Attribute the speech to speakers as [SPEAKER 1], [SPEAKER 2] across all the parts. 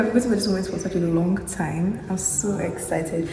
[SPEAKER 1] I've been waiting for this moment for such a long time. I'm so excited.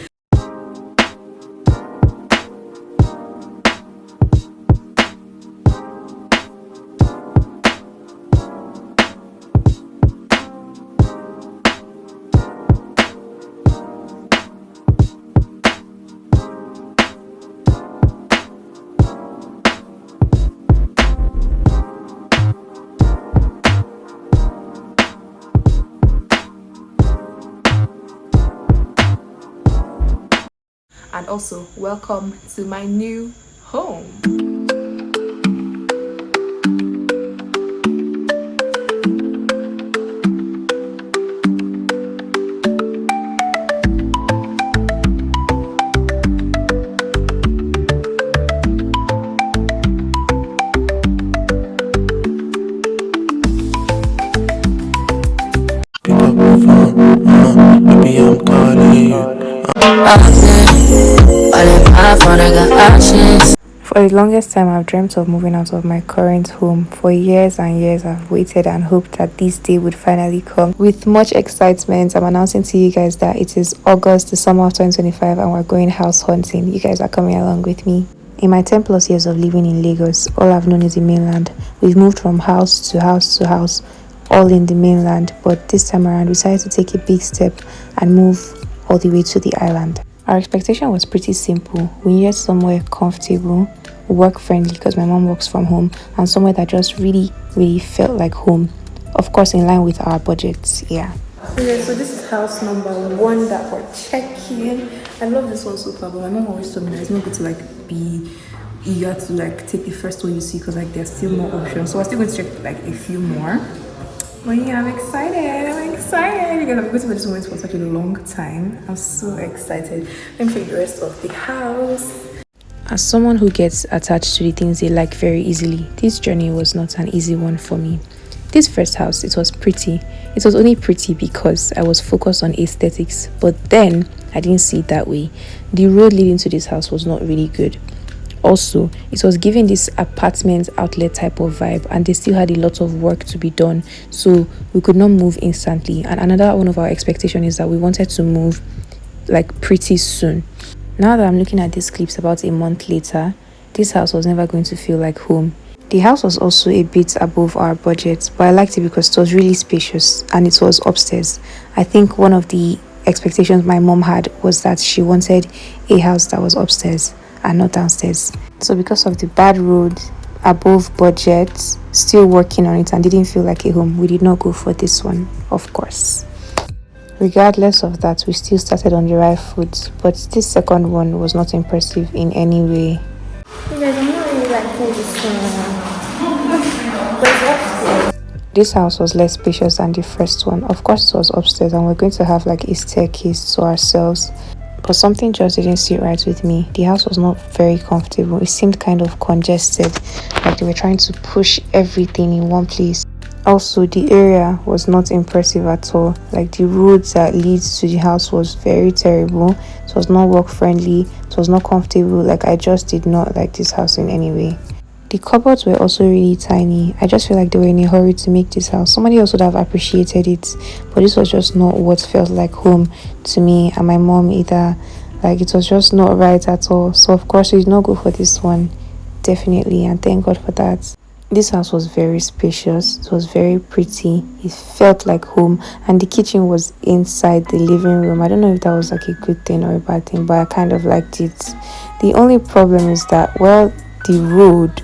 [SPEAKER 1] And also, welcome to my new home.
[SPEAKER 2] Baby, I'm calling you.
[SPEAKER 1] For the longest time, I've dreamt of moving out of my current home. For years and years, I've waited and hoped that this day would finally come. With much excitement, I'm announcing to you guys that it is August, the summer of 2025, and we're going house hunting. You guys are coming along with me. In my 10 plus years of living in Lagos, all I've known is the mainland. We've moved from house to house to house, all in the mainland, but this time around, we decided to take a big step and move all the way to the island. Our expectation was pretty simple. We needed somewhere comfortable, work friendly because my mom works from home, and somewhere that just really felt like home. Of course, in line with our budgets, yeah. Okay, so this is house number 1 that we're checking. I love this one so far, but my mom always told me that it's not good to like be eager to like take the first one you see because like there's still more options. So we're still going to check like a few more. But yeah, I'm excited because I've been waiting for this moment for such a long time. I'm so excited. Let me show you the rest of the house. As someone who gets attached to the things they like very easily, this journey was not an easy one for me. This first house, it was pretty. It was only pretty because I was focused on aesthetics, but then I didn't see it that way. The road leading to this house was not really good. Also, it was giving this apartment outlet type of vibe, and they still had a lot of work to be done, so we could not move instantly. And another one of our expectations is that we wanted to move like pretty soon. Now that I'm looking at these clips about a month later, this house was never going to feel like home. The house was also a bit above our budget, but I liked it because it was really spacious and it was upstairs. I think one of the expectations my mom had was that she wanted a house that was upstairs and not downstairs. So because of the bad road, above budget, still working on it and didn't feel like a home, we did not go for this one, of course. Regardless of that, we still started on the right foot, but this second one was not impressive in any way. You guys, I'm not really liking this one. This house was less spacious than the first one. Of course, it was upstairs and we're going to have like a staircase to ourselves. But something just didn't sit right with me. The house was not very comfortable. It seemed kind of congested, like they were trying to push everything in one place. Also, the area was not impressive at all. Like the roads that leads to the house was very terrible. It was not work friendly. It was not comfortable. Like I just did not like this house in any way. The cupboards were also really tiny. I just feel like they were in a hurry to make this house. Somebody else would have appreciated it, but this was just not what felt like home to me and my mom either. Like it was just not right at all. So of course we did not go for this one, definitely, and thank God for that. This house was very spacious. It was very pretty. It felt like home, and the kitchen was inside the living room. I don't know if that was like a good thing or a bad thing, but I kind of liked it. The only problem is that, well, the road,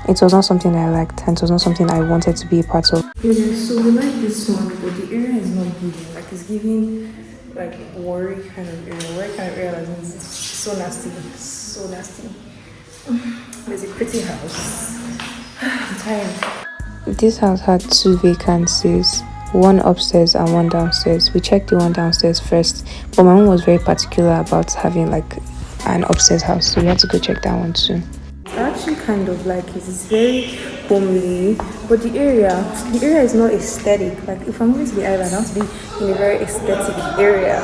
[SPEAKER 1] it was not something I liked, and it was not something I wanted to be a part of. Okay, so we like this one, but the area is not giving. Like it's giving like worry kind of area. Worry kind of area that means it's so nasty, so nasty. There's a pretty house. I'm tired. This house had 2 vacancies, one upstairs and one downstairs. We checked the one downstairs first, but my mom was very particular about having like an upstairs house, so we had to go check that one too. I actually kind of like it. It's very homely, but the area is not aesthetic. Like if I'm going to the island, I want to be in a very aesthetic area.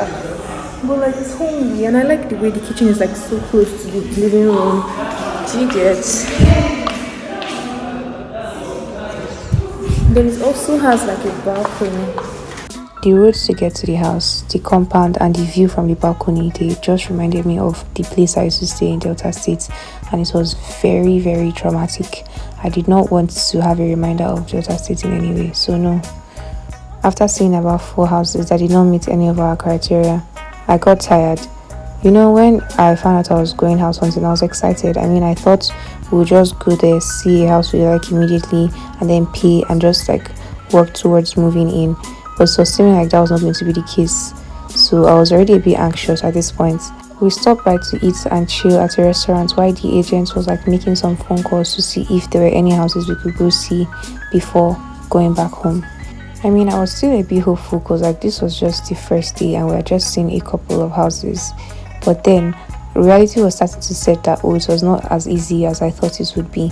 [SPEAKER 1] But like it's homely, and I like the way the kitchen is like so close to the living room. Do you get? Then it also has like a balcony. The roads to get to the house, the compound, and the view from the balcony, they just reminded me of the place I used to stay in Delta State, and it was very, very traumatic. I did not want to have a reminder of Delta State in any way, so no. After seeing about 4 houses that did not meet any of our criteria, I got tired. When I found out I was going house hunting, I was excited. I thought we would just go there, see a house we like immediately, and then pay and just work towards moving in. But it was seeming like that was not going to be the case. So I was already a bit anxious at this point. We stopped by to eat and chill at a restaurant while the agent was making some phone calls to see if there were any houses we could go see before going back home. I was still a bit hopeful because this was just the first day and we had just seen a couple of houses. But then reality was starting to set that it was not as easy as I thought it would be.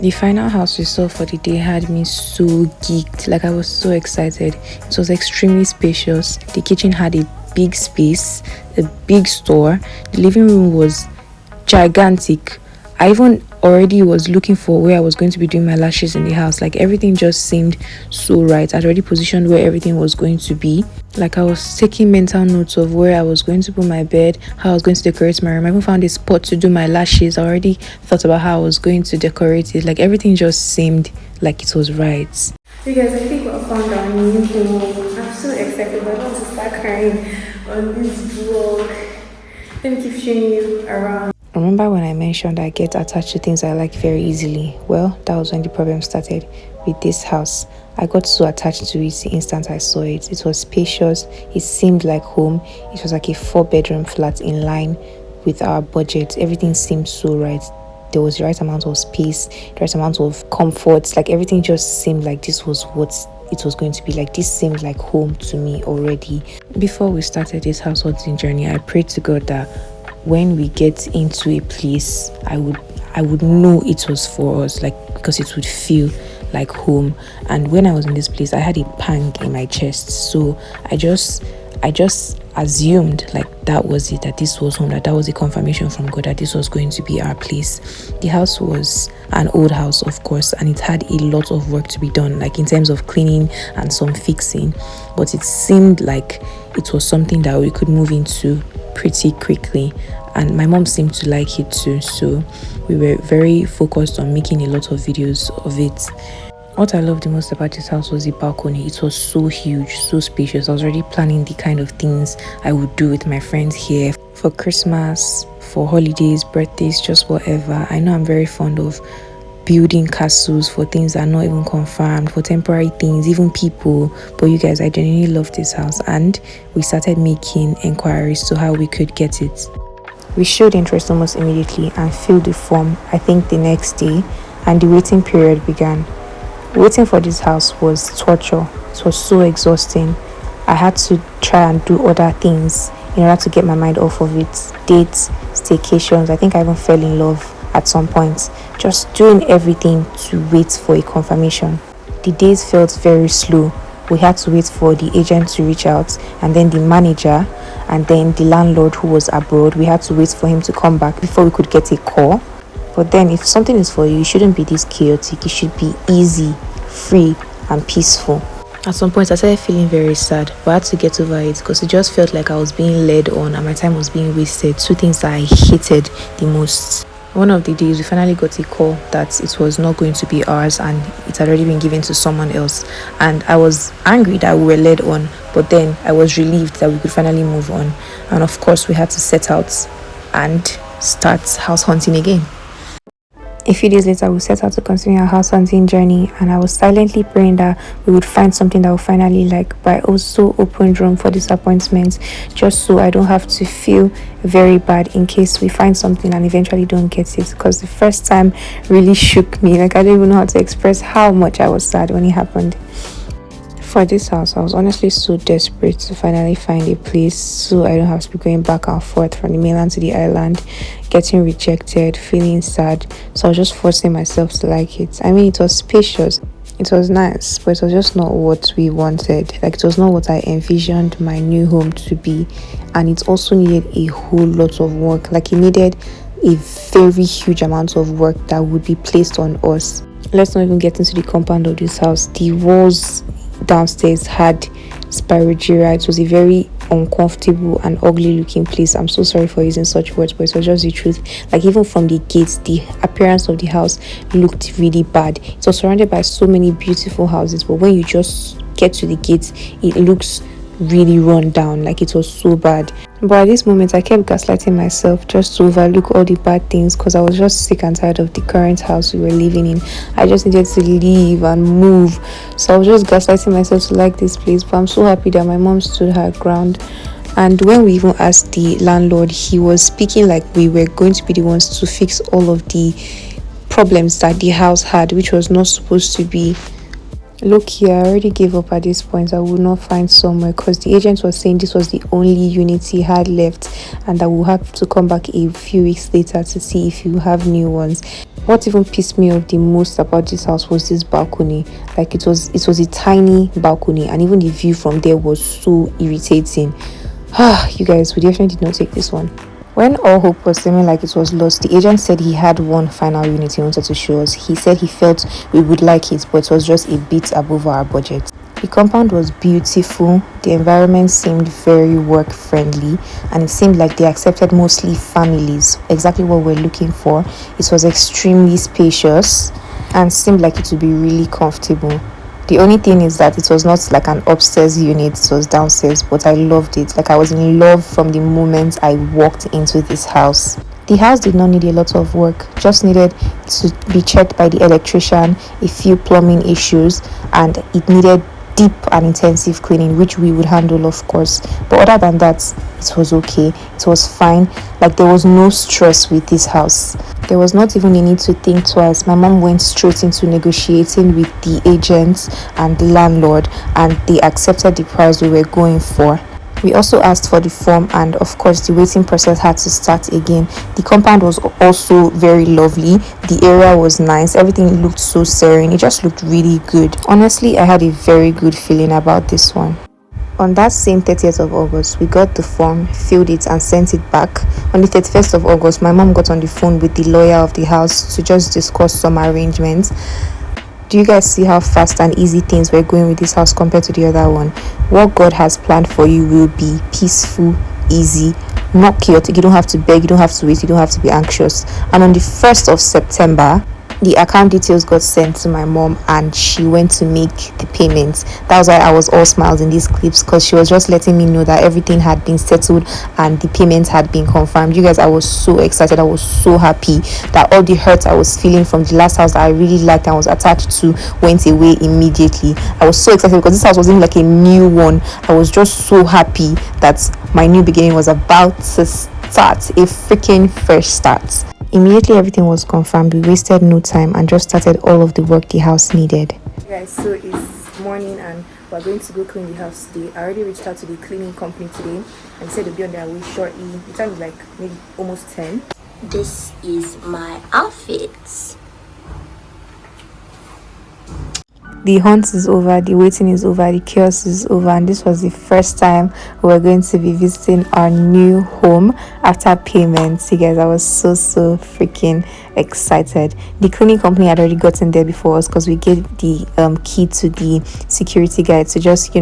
[SPEAKER 1] The final house we saw for the day had me so geeked, I was so excited. It was extremely spacious. The kitchen had a big space, a big store. The living room was gigantic. I even already was looking for where I was going to be doing my lashes in the house. Everything just seemed so right. I'd already positioned where everything was going to be. I was taking mental notes of where I was going to put my bed, how I was going to decorate my room. I even found a spot to do my lashes. I already thought about how I was going to decorate it. Everything just seemed like it was right. You guys, I think we found our new home. I'm so excited, but I want to start crying on this vlog. Let me keep showing you around. Remember when I mentioned I get attached to things I like very easily? Well, that was when the problem started with this house. I got so attached to it the instant I saw it. It was spacious. It seemed like home. It was like a 4-bedroom flat in line with our budget. Everything seemed so right. There was the right amount of space, the right amount of comfort. Everything just seemed like this was what it was going to be. This seemed like home to me already. Before we started this house hunting journey, I prayed to God that when we get into a place, I would know it was for us, because it would feel like home. And when I was in this place, I had a pang in my chest. So I just assumed that was it, that this was home, that was a confirmation from God that this was going to be our place. The house was an old house, of course, and it had a lot of work to be done, in terms of cleaning and some fixing, but it seemed like it was something that we could move into pretty quickly, and my mom seemed to like it too, so we were very focused on making a lot of videos of it. What I loved the most about this house was the balcony. It was so huge, so spacious. I was already planning the kind of things I would do with my friends here for Christmas, for holidays, birthdays, just whatever. I know I'm very fond of building castles for things that are not even confirmed, for temporary things, even people. But you guys, I genuinely love this house, and we started making inquiries to how we could get it. We showed interest almost immediately and filled the form, I think the next day, and the waiting period began. Waiting for this house was torture. It was so exhausting. I had to try and do other things in order to get my mind off of it. Dates, staycations. I think I even fell in love at some point. Just doing everything to wait for a confirmation. The days felt very slow. We had to wait for the agent to reach out, and then the manager, and then the landlord who was abroad. We had to wait for him to come back before we could get a call. But then if something is for you, it shouldn't be this chaotic. It should be easy, free, and peaceful. At some point, I started feeling very sad, but I had to get over it because it just felt like I was being led on and my time was being wasted. Two things that I hated the most. One of the days, we finally got a call that it was not going to be ours and it had already been given to someone else. And I was angry that we were led on, but then I was relieved that we could finally move on. And of course, we had to set out and start house hunting again. A few days later, we set out to continue our house hunting journey, and I was silently praying that we would find something that we finally like, but I also opened room for disappointment, just so I don't have to feel very bad in case we find something and eventually don't get it, because the first time really shook me. I don't even know how to express how much I was sad when it happened. For this house, I was honestly so desperate to finally find a place so I don't have to be going back and forth from the mainland to the island, getting rejected, feeling sad. So I was just forcing myself to like it. It was spacious, it was nice, but it was just not what we wanted. It was not what I envisioned my new home to be. And it also needed a whole lot of work. It needed a very huge amount of work that would be placed on us. Let's not even get into the compound of this house. The walls downstairs had Spirogyra. It was a very uncomfortable and ugly looking place. I'm so sorry for using such words, but it was just the truth. Like, even from the gates, the appearance of the house looked really bad. It was surrounded by so many beautiful houses, but when you just get to the gates, it looks really run down. Like, it was so bad. But at this moment, I kept gaslighting myself just to overlook all the bad things, because I was just sick and tired of the current house we were living in. I just needed to leave and move. So I was just gaslighting myself to like this place. But I'm so happy that my mom stood her ground. And when we even asked the landlord, he was speaking like we were going to be the ones to fix all of the problems that the house had, which was not supposed to be. Look here, I already gave up at this point. I would not find somewhere, because the agent was saying this was the only unit he had left, and that we'll have to come back a few weeks later to see if you have new ones. What even pissed me off the most about this house was this balcony. Like, it was a tiny balcony, and even the view from there was so irritating. You guys, we definitely did not take this one. When all hope was seeming like it was lost, the agent said he had one final unit he wanted to show us. He said he felt we would like it, but it was just a bit above our budget. The compound was beautiful, the environment seemed very work friendly, and it seemed like they accepted mostly families, exactly what we're looking for. It was extremely spacious and seemed like it would be really comfortable. The only thing is that it was not like an upstairs unit, it was downstairs, but I loved it. Like, I was in love from the moment I walked into this house. The house did not need a lot of work, just needed to be checked by the electrician, a few plumbing issues, and it needed deep and intensive cleaning, which we would handle, of course. But other than that, it was okay. It was fine. Like, there was no stress with this house. There was not even a need to think twice. My mom went straight into negotiating with the agents and the landlord, and they accepted the price we were going for. We also asked for the form, and of course the waiting process had to start again. The compound was also very lovely. The area was nice. Everything looked so serene. It just looked really good. Honestly, I had a very good feeling about this one. On that same 30th of August, we got the form, filled it, and sent it back. On the 31st of August, my mom got on the phone with the lawyer of the house to just discuss some arrangements. Do you guys see how fast and easy things were going with this house compared to the other one? What God has planned for you will be peaceful, easy, not chaotic. You don't have to beg, you don't have to wait, you don't have to be anxious. And on the 1st of September, the account details got sent to my mom, and she went to make the payments. That was why I was all smiles in these clips, because she was just letting me know that everything had been settled and the payments had been confirmed. You guys, I was so excited. I was so happy that all the hurt I was feeling from the last house that I really liked and was attached to went away immediately. I was so excited because this house wasn't like a new one. I was just so happy that my new beginning was about to start, a freaking fresh start. Immediately everything was confirmed. We wasted no time and just started all of the work the house needed.
[SPEAKER 2] Guys, so it's morning and we're going to go clean the house today. I already reached out to the cleaning company today and they said they'll be on their way shortly. The time is like maybe almost 10.
[SPEAKER 3] This is my outfit.
[SPEAKER 1] The hunt is over, the waiting is over, the chaos is over, and this was the first time we were going to be visiting our new home after payments. You guys, I was so freaking excited. The cleaning company had already gotten there before us, because we gave the key to the security guy to just,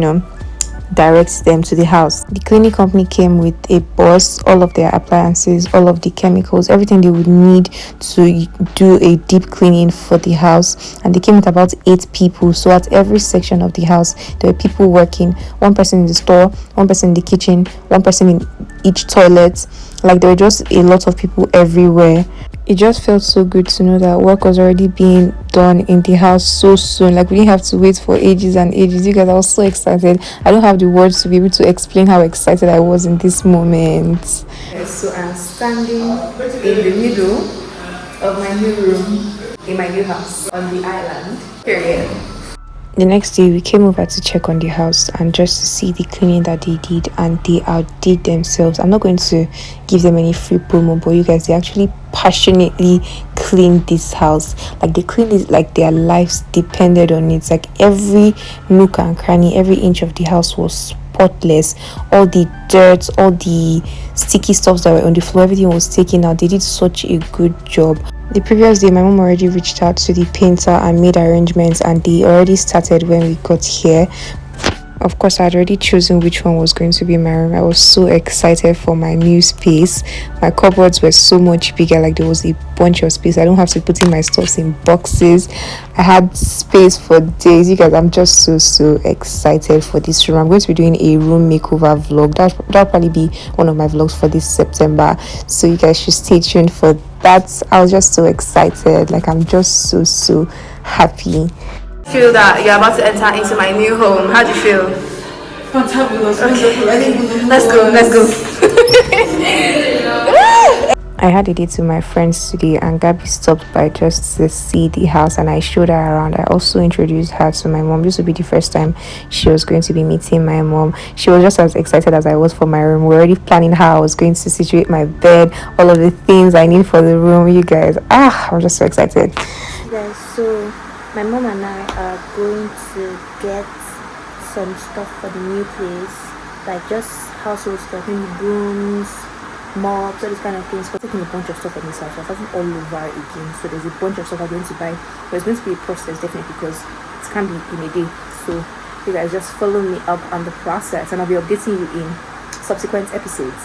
[SPEAKER 1] direct them to the house. The cleaning company came with a bus, all of their appliances, all of the chemicals, everything they would need to do a deep cleaning for the house. And they came with about 8 people. So at every section of the house, there were people working. One person in the store, one person in the kitchen, one person in each toilet. Like, there were just a lot of people everywhere. It just felt so good to know that work was already being done in the house so soon. Like, we didn't have to wait for ages and ages. You guys, I was so excited. I don't have the words to be able to explain how excited I was in this moment.
[SPEAKER 2] Yes, so I'm standing in the middle of my new room in my new house on the island. Period.
[SPEAKER 1] The next day, we came over to check on the house and just to see the cleaning that they did, and they outdid themselves. I'm not going to give them any free promo, but you guys, they actually passionately cleaned this house. Like, they cleaned it like their lives depended on it. Like, every nook and cranny, every inch of the house was spotless. All the dirt, all the sticky stuffs that were on the floor, everything was taken out. They did such a good job. The previous day, my mom already reached out to the painter and made arrangements, and they already started when we got here. Of course, I had already chosen which one was going to be my room. I was so excited for my new space. My cupboards were so much bigger, like there was a bunch of space. I don't have to put in my stuff in boxes. I had space for days. You guys, I'm just so excited for this room. I'm going to be doing a room makeover vlog. That'll probably be one of my vlogs for this September. So you guys should stay tuned for that. I was just so excited. Like I'm just so happy.
[SPEAKER 2] Feel that you're about to enter into my new home. How do you feel?
[SPEAKER 4] Fantabulous.
[SPEAKER 2] Okay. Let's go.
[SPEAKER 1] I had a date with my friends today, and Gabby stopped by just to see the house, and I showed her around. I also introduced her to my mom. This would be the first time she was going to be meeting my mom. She was just as excited as I was for my room. We're already planning how I was going to situate my bed, all of the things I need for the room. You guys, I'm just so excited.
[SPEAKER 2] Guys, so my mom and I are going to get some stuff for the new place, like just household stuff, maybe brooms, mops, all these kind of things. We're taking a bunch of stuff from this house. We're starting all over again, so there's a bunch of stuff I'm going to buy. But it's going to be a process, definitely, because it can't be in a day. So you guys just follow me up on the process, and I'll be updating you in subsequent episodes.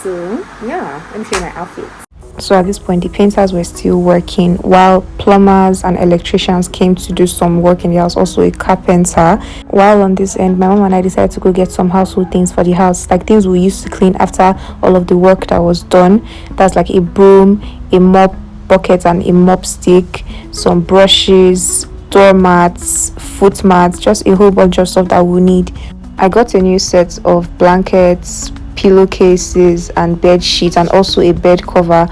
[SPEAKER 2] So yeah, let me show you my outfit.
[SPEAKER 1] So at this point, the painters were still working while plumbers and electricians came to do some work in the house, also a carpenter. While on this end, my mom and I decided to go get some household things for the house, like things we used to clean after all of the work that was done. That's like a broom, a mop bucket and a mop stick, some brushes, doormats, foot mats, just a whole bunch of stuff that we need. I got a new set of blankets, pillowcases and bed sheets, and also a bed cover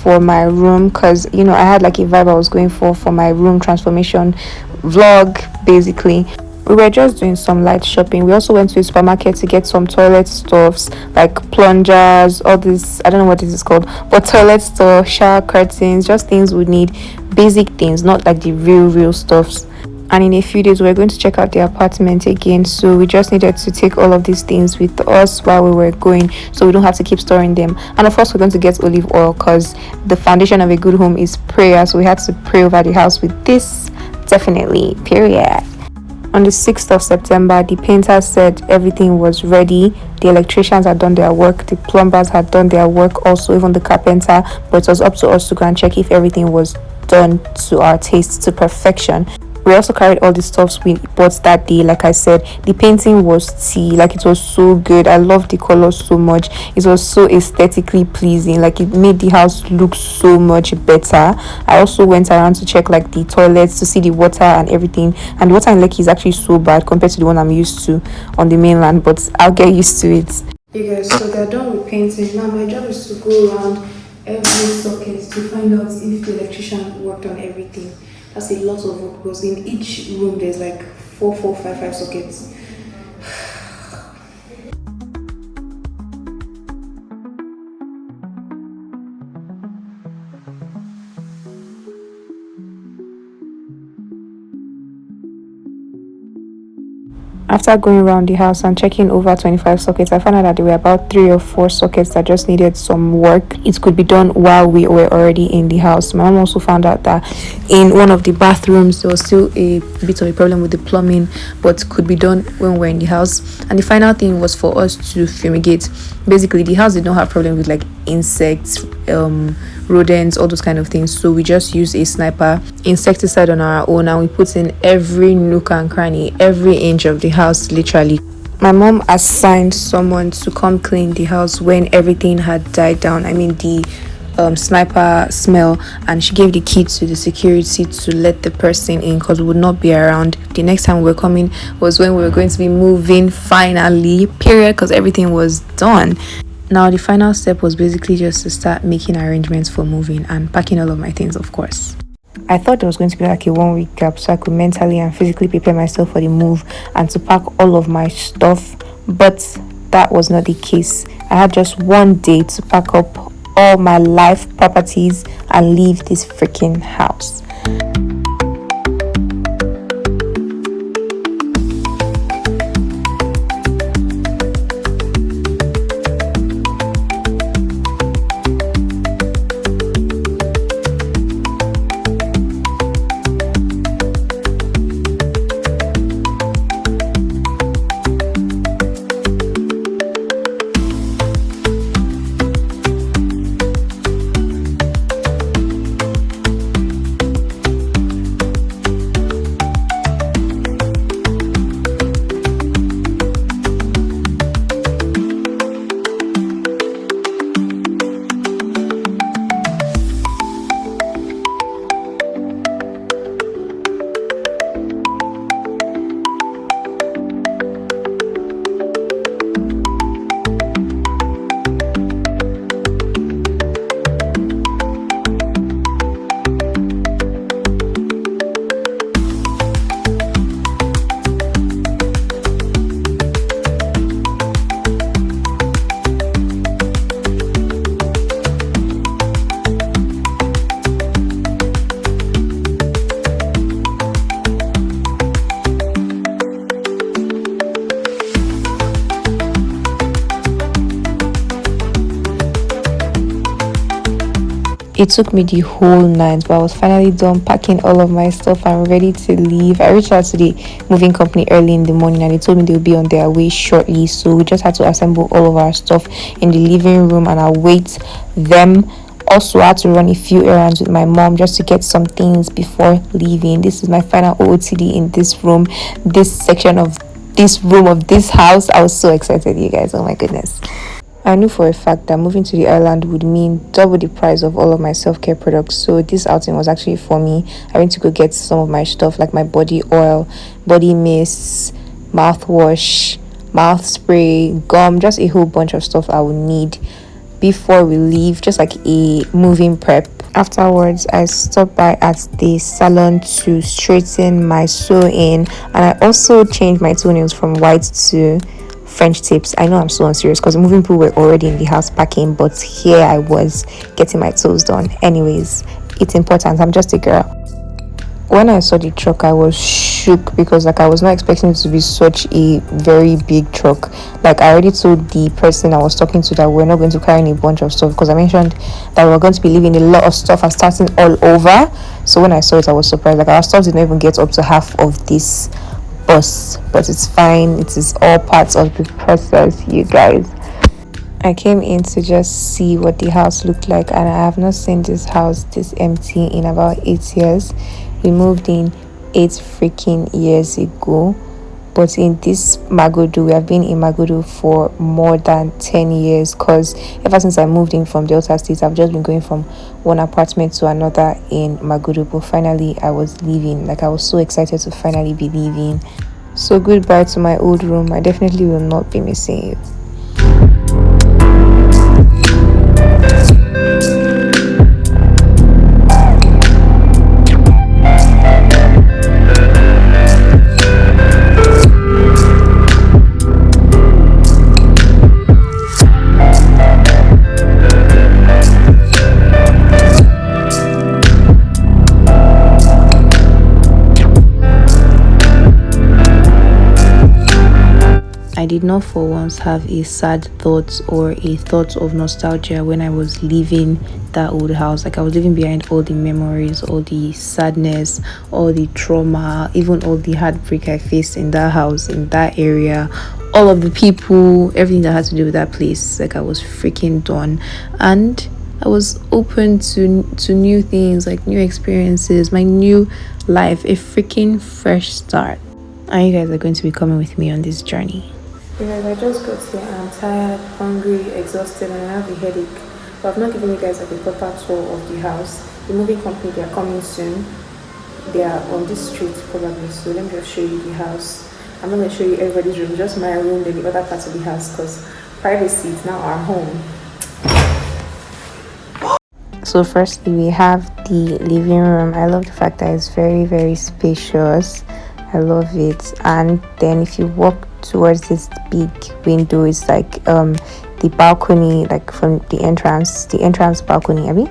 [SPEAKER 1] for my room, because I had like a vibe I was going for my room transformation vlog. Basically, we were just doing some light shopping. We also went to a supermarket to get some toilet stuffs like plungers, all this, I don't know what this is called, but toilet stuff, shower curtains, just things we need, basic things, not like the real stuffs. And in a few days we're going to check out the apartment again, so we just needed to take all of these things with us while we were going, so we don't have to keep storing them. And of course, we're going to get olive oil, because the foundation of a good home is prayer, so we had to pray over the house with this, definitely, period. On the 6th of September, the painters said everything was ready. The electricians had done their work, the plumbers had done their work, also even the carpenter, but it was up to us to go and check if everything was done to our taste, to perfection. We also carried all the stuffs we bought that day. Like I said, the painting was tea, like it was so good. I loved the colors so much. It was so aesthetically pleasing, like it made the house look so much better. I also went around to check like the toilets, to see the water and everything, and the water in Lekki is actually so bad compared to the one I'm used to on the mainland, but I'll get used to it.
[SPEAKER 4] You guys, so they're done with painting. Now my job is to go around every socket to find out if the electrician worked on everything. That's a lot of work, because in each room there's like 5 sockets.
[SPEAKER 1] After going around the house and checking over 25 sockets, I found out that there were about 3 or 4 sockets that just needed some work. It could be done while we were already in the house. My mom also found out that in one of the bathrooms there was still a bit of a problem with the plumbing, but could be done when we're in the house. And the final thing was for us to fumigate. Basically, the house did not have problem with like insects, rodents, all those kind of things, so we just used a sniper insecticide on our own, and we put in every nook and cranny, every inch of the house, literally. My mom assigned someone to come clean the house when everything had died down, I mean the sniper smell, and she gave the key to the security to let the person in, because we would not be around. The next time we were coming was when we were going to be moving finally, period, because everything was done. Now the final step was basically just to start making arrangements for moving and packing all of my things, of course. I thought there was going to be like a 1-week gap so I could mentally and physically prepare myself for the move and to pack all of my stuff, but that was not the case. I had just 1 day to pack up all my life properties and leave this freaking house. It took me the whole night, but I was finally done packing all of my stuff and ready to leave. I reached out to the moving company early in the morning and they told me they'll be on their way shortly. So we just had to assemble all of our stuff in the living room and await them. Also, I had to run a few errands with my mom just to get some things before leaving. This is my final OOTD in this room, this section of this room of this house. I was so excited, you guys. Oh my goodness. I knew for a fact that moving to the island would mean double the price of all of my self-care products. So this outing was actually for me. I went to go get some of my stuff like my body oil, body mist, mouthwash, mouth spray, gum, just a whole bunch of stuff I would need before we leave, just like a moving prep. Afterwards, I stopped by at the salon to straighten my sew-in, and I also changed my toenails from white to French tips. I know I'm so unserious because the moving people were already in the house packing, but here I was getting my toes done. Anyways, it's important. I'm just a girl. When I saw the truck, I was shook because I was not expecting it to be such a very big truck. I already told the person I was talking to that we're not going to carry a bunch of stuff because I mentioned that we were going to be leaving a lot of stuff and starting all over. So when I saw it, I was surprised. Our stuff did not even get up to half of this bus, but it's fine. It is all parts of the process, you guys. I came in to just see what the house looked like, and I have not seen this house this empty in about 8 years. We moved in 8 freaking years ago, but in this Magodo, we have been in Magodo for more than 10 years because ever since I moved in from Delta State, I've just been going from one apartment to another in Magodo. But finally, I was leaving. I was so excited to finally be leaving. So goodbye to my old room. I definitely will not be missing you. I did not for once have a sad thought or a thought of nostalgia when I was leaving that old house. I was leaving behind all the memories, all the sadness, all the trauma, even all the heartbreak I faced in that house, in that area, all of the people, everything that had to do with that place. I was freaking done, and I was open to new things, new experiences, my new life, a freaking fresh start. And you guys are going to be coming with me on this journey.
[SPEAKER 4] Guys, I just got here and I'm tired, hungry, exhausted, and I have a headache. But I've not given you guys a proper tour of the house. The moving company, they are coming soon. They are on this street probably, so let me just show you the house. I'm not going to show you everybody's room, just my room, then the other parts of the house, because privacy is now our home.
[SPEAKER 1] So firstly, we have the living room. I love the fact that it's very, very spacious. I love it. And then if you walk towards this big window, it's the balcony, from the entrance balcony,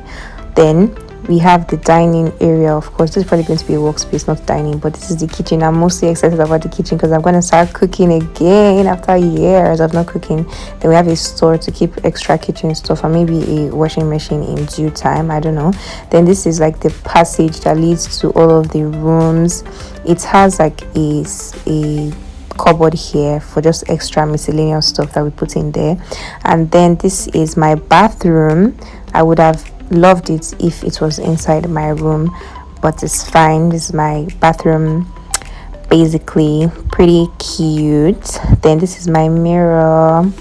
[SPEAKER 1] then we have the dining area. Of course, this is probably going to be a workspace, not dining, but this is the kitchen. I'm mostly excited about the kitchen because I'm going to start cooking again after years of not cooking. Then we have a store to keep extra kitchen stuff and maybe a washing machine in due time, I don't know. Then this is the passage that leads to all of the rooms. It has a cupboard here for just extra miscellaneous stuff that we put in there. And then this is my bathroom. I would have loved it if it was inside my room, but it's fine. This is my bathroom, basically pretty cute. Then this is my mirror.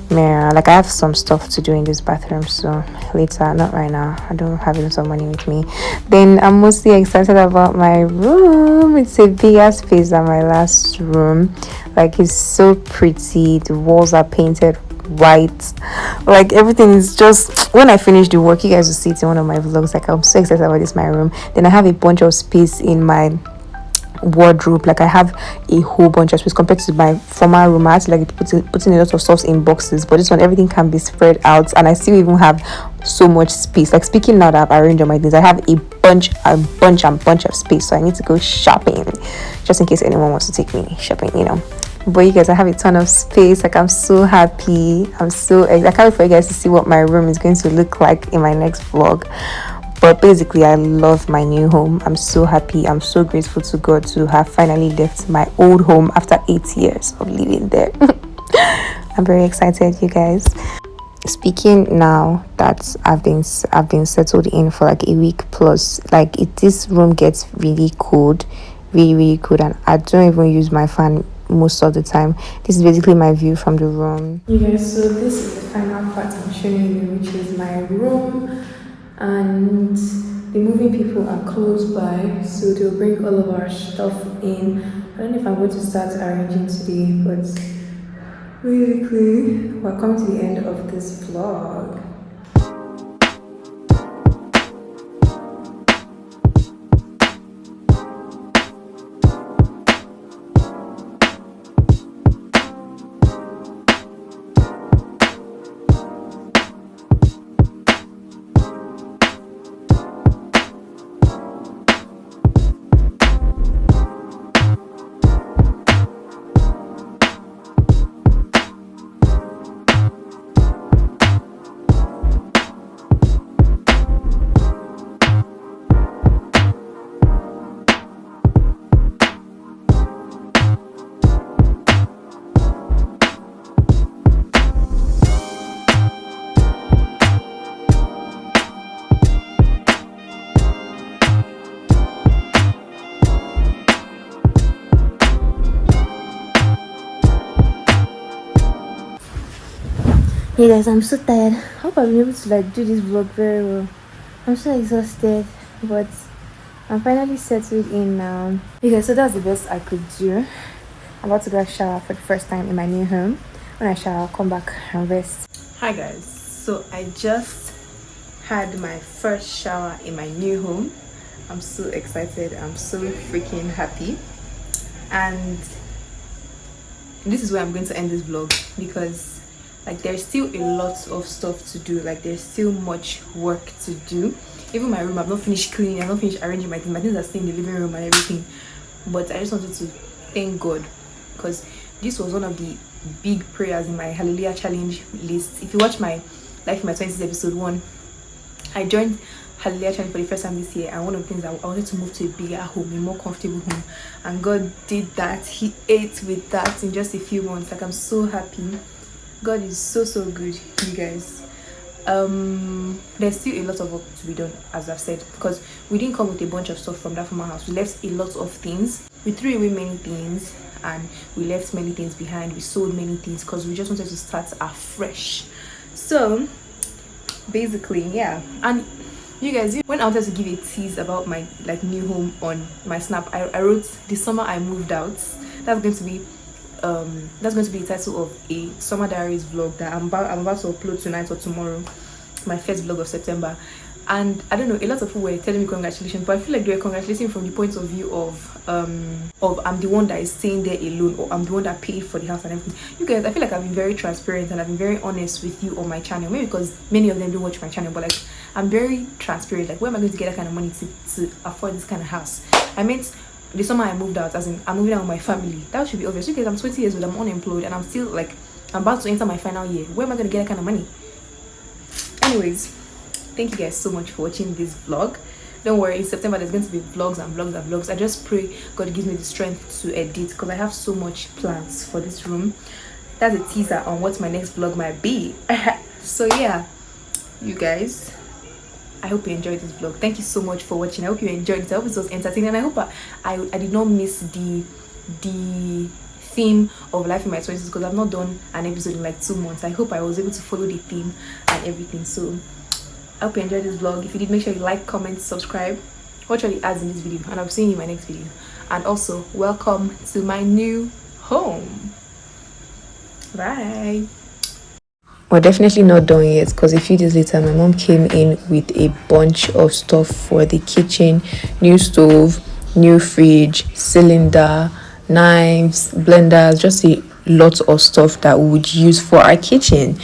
[SPEAKER 1] I have some stuff to do in this bathroom, so later, not right now. I don't have lots of money with me. Then I'm mostly excited about my room. It's a bigger space than my last room. It's so pretty. The walls are painted white. Everything is just, when I finish the work, you guys will see it in one of my vlogs. I'm so excited about this my room. Then I have a bunch of space in my wardrobe. I have a whole bunch of space compared to my former room. I had to putting a lot of stuff in boxes, but this one everything can be spread out, and I still even have so much space. Speaking now that I've arranged all my things, I have a bunch of space, so I need to go shopping just in case anyone wants to take me shopping, But you guys, I have a ton of space. Like, I'm so happy. I can't wait for you guys to see what my room is going to look like in my next vlog. But basically, I love my new home. I'm so happy. I'm so grateful to God to have finally left my old home after 8 years of living there. I'm very excited, you guys. Speaking now that I've been settled in for like a week plus, like this room gets really cold, really cold, and I don't even use my fan most of the time. This is basically my view from the room.
[SPEAKER 4] You guys, so this is the final part I'm showing you, which is my room, and the moving people are close by, so they'll bring all of our stuff in. I don't know if I'm going to start arranging today, but basically we're coming to the end of this vlog.
[SPEAKER 2] Hey guys, I'm so tired. I hope I've been able to like do this vlog very well. I'm so exhausted, but I'm finally settled in now. Okay, so that's the best I could do. I'm about to go shower for the first time in my new home. When I shower, I'll come back and rest.
[SPEAKER 4] Hi guys, so I just had my first shower in my new home. I'm so excited. I'm so freaking happy. And this is where I'm going to end this vlog, because like there's still a lot of stuff to do. Like there's still much work to do. Even my room, I've not finished cleaning, I've not finished arranging my things. My things are still in the living room and everything. But I just wanted to thank God, because this was one of the big prayers in my Hallelujah challenge list. If you watch my Life in My 20's episode 1, I joined Hallelujah challenge for the first time this year, and one of the things I wanted to move to a bigger home, a more comfortable home, and God did that. He ate with that in just a few months. Like, I'm so happy. God is so good, you guys. There's still a lot of work to be done, as I've said, because we didn't come with a bunch of stuff from that former house. We left a lot of things. We threw away many things, and we left many things behind. We sold many things because we just wanted to start afresh. So basically, yeah. And you guys, when I wanted to give a tease about my like new home on my snap, I wrote the summer I moved out. That's going to be the title of a summer diaries vlog that I'm about to upload tonight or tomorrow, my first vlog of September. And I don't know, a lot of people were telling me congratulations, but I feel like they were congratulating from the point of view of I'm the one that is staying there alone, or I'm the one that paid for the house and everything. You guys, I feel like I've been very transparent and I've been very honest with you on my channel. Maybe because many of them don't watch my channel, but like I'm very transparent. Like, where am I going to get that kind of money to afford this kind of house? I meant the summer I moved out, as in I'm moving out with my family. That should be obvious. Because I'm 20 years old, I'm unemployed, and I'm still like, I'm about to enter my final year. Where am I going to get that kind of money? Anyways, thank you guys so much for watching this vlog. Don't worry, in September there's going to be vlogs and vlogs and vlogs. I just pray God gives me the strength to edit, because I have so much plans for this room. That's a teaser on what my next vlog might be. So yeah, you guys, I hope you enjoyed this vlog. Thank you so much for watching. I hope you enjoyed it. I hope it was entertaining, and I hope I did not miss the theme of Life in My 20's, because I've not done an episode in like 2 months. I hope I was able to follow the theme and everything. So I hope you enjoyed this vlog. If you did, make sure you like, comment, subscribe, watch all the ads in this video, and I'll see you in my next video. And also, welcome to my new home. Bye.
[SPEAKER 1] We're definitely not done yet, because a few days later my mom came in with a bunch of stuff for the kitchen: new stove, new fridge, cylinder, knives, blenders, just a lot of stuff that we would use for our kitchen.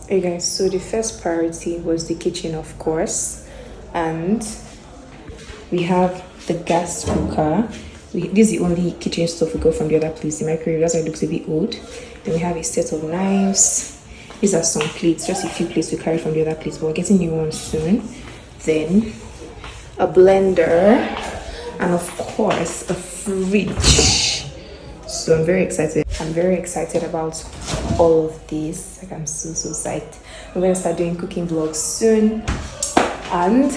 [SPEAKER 1] Hey guys, so the first priority was the kitchen, of course, and we have the gas cooker. This is the only kitchen stuff we got from the other place. The microwave, that's why it looks a bit old. Then we have a set of knives. These are some plates, just a few plates we carried from the other place, but we're getting new ones soon. Then a blender, and of course a fridge. So I'm very excited. I'm very excited about all of this. Like, I'm so psyched. We're gonna start doing cooking vlogs soon, and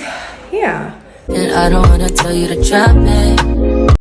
[SPEAKER 1] yeah.
[SPEAKER 5] And I don't wanna tell you to drop it.